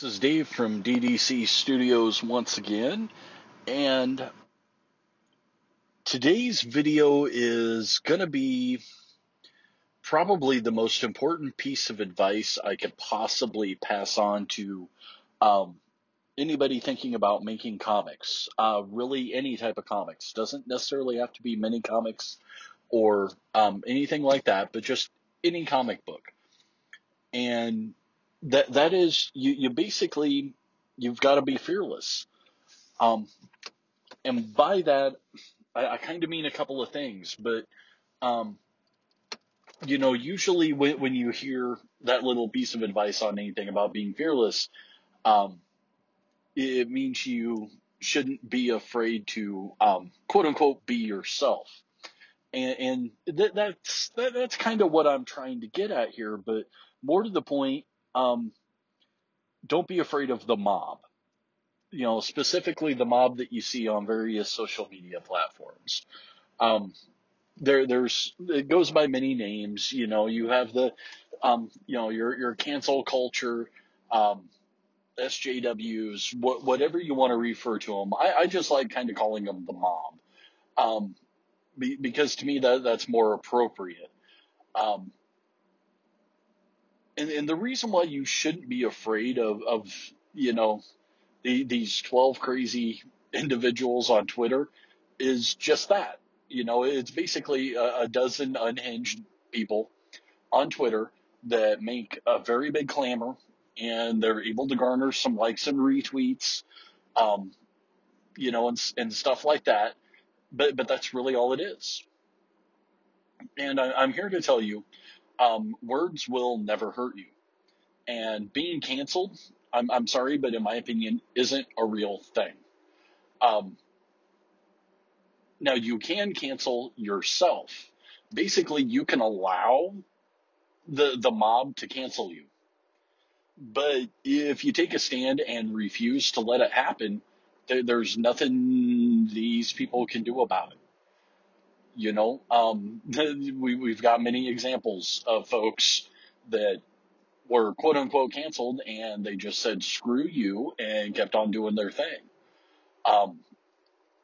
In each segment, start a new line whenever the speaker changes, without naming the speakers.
This is Dave from DDC Studios once again, and today's video is going to be probably the most important piece of advice I could possibly pass on to um, anybody thinking about making comics. Really, any type of comics. Doesn't necessarily have to be mini comics or anything like that, but just any comic book. And that is you basically you've got to be fearless. Um, and by that, I kind of mean a couple of things, but um, usually when you hear that little piece of advice on anything about being fearless, um, it means you shouldn't be afraid to quote unquote be yourself. And that's kind of what I'm trying to get at here, but more to the point, um, don't be afraid of the mob. Specifically the mob that you see on various social media platforms. Um, there's it goes by many names. You have the your cancel culture, um, SJWs, whatever you want to refer to them. I just like kind of calling them the mob, because to me that's more appropriate. Um, and the reason why you shouldn't be afraid of these 12 crazy individuals on Twitter is just that. It's basically a dozen unhinged people on Twitter that make a very big clamor, and they're able to garner some likes and retweets, um, and stuff like that. But that's really all it is. And I'm here to tell you, words will never hurt you. And being canceled, I'm sorry, but in my opinion, isn't a real thing. Um, Now you can cancel yourself. Basically, you can allow the mob to cancel you. But if you take a stand and refuse to let it happen, there's nothing these people can do about it. We've got many examples of folks that were quote unquote canceled and they just said, screw you, and kept on doing their thing. Um,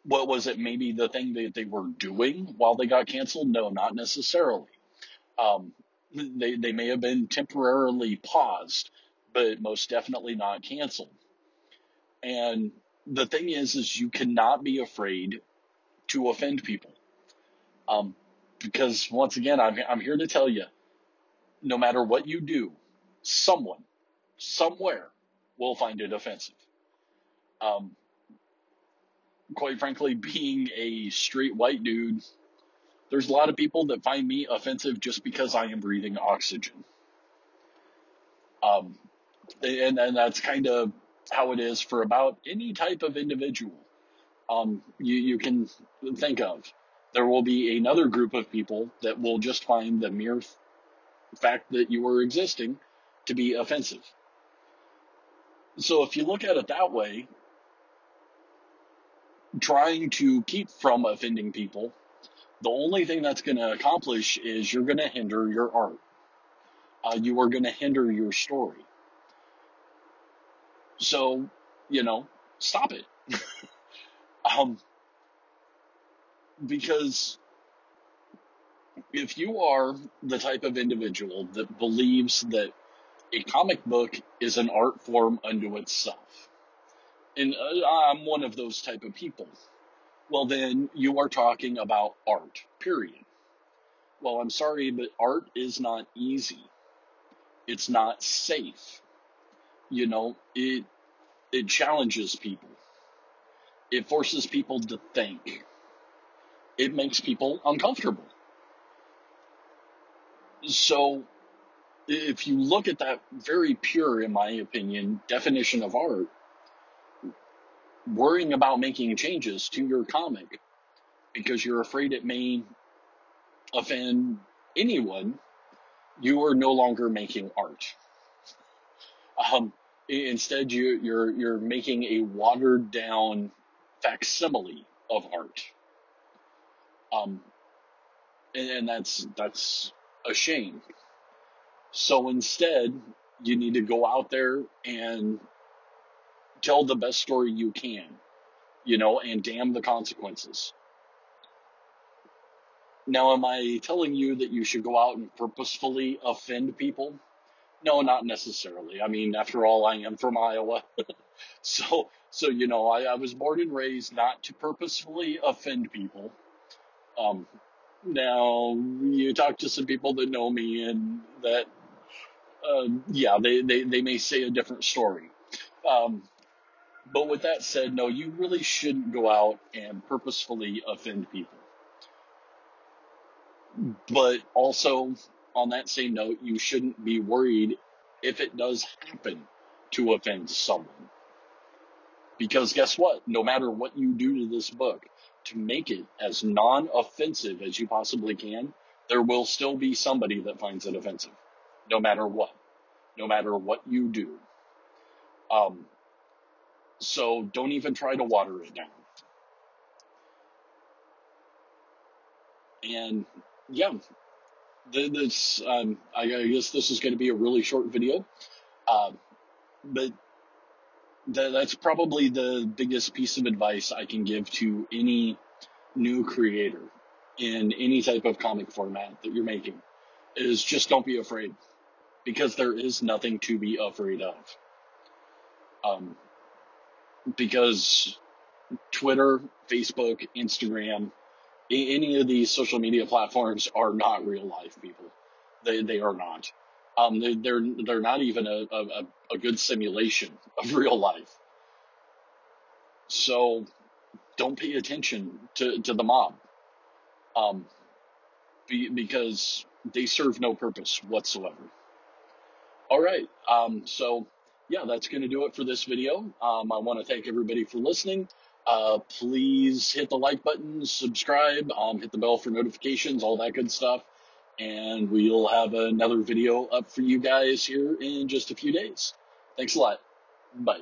what was it? Maybe the thing that they were doing while they got canceled? No, not necessarily. Um, they may have been temporarily paused, but most definitely not canceled. And the thing is you cannot be afraid to offend people. Because once again, I'm here to tell you, no matter what you do, someone, somewhere will find it offensive. Um, Quite frankly, being a straight white dude, there's a lot of people that find me offensive just because I am breathing oxygen. Um, and that's kind of how it is for about any type of individual you can think of. There will be another group of people that will just find the mere fact that you are existing to be offensive. So if you look at it that way, trying to keep from offending people, the only thing that's going to accomplish is you're going to hinder your art. You are going to hinder your story. So, stop it. um, because if you are the type of individual that believes that a comic book is an art form unto itself, and I'm one of those type of people, well, then you are talking about art, period. Well, I'm sorry, but art is not easy. It's not safe. It challenges people. It forces people to think. It makes people uncomfortable. So if you look at that very pure, in my opinion, definition of art, worrying about making changes to your comic because you're afraid it may offend anyone, you are no longer making art. Instead, you're making a watered down facsimile of art. And that's a shame. So instead, you need to go out there and tell the best story you can, you know, and damn the consequences. Now, am I telling you that you should go out and purposefully offend people? No, not necessarily. I mean, after all, I am from Iowa. So you know, I was born and raised not to purposefully offend people. Um, Now, you talk to some people that know me, and that, yeah, they may say a different story. Um, but with that said, no, you really shouldn't go out and purposefully offend people. But also, on that same note, you shouldn't be worried if it does happen to offend someone. Because guess what? No matter what you do to this book, to make it as non-offensive as you possibly can, there will still be somebody that finds it offensive. No matter what. No matter what you do. Um, so don't even try to water it down. And yeah, this I guess this is going to be a really short video, but that's probably the biggest piece of advice I can give to any new creator in any type of comic format that you're making, is just don't be afraid, because there is nothing to be afraid of. Because Twitter, Facebook, Instagram, any of these social media platforms are not real life, people. They are not. They're not even a good simulation of real life. So don't pay attention to the mob, because they serve no purpose whatsoever. All right. So yeah, that's going to do it for this video. I want to thank everybody for listening. Please hit the like button, subscribe, hit the bell for notifications, all that good stuff. And we'll have another video up for you guys here in just a few days. Thanks a lot. Bye.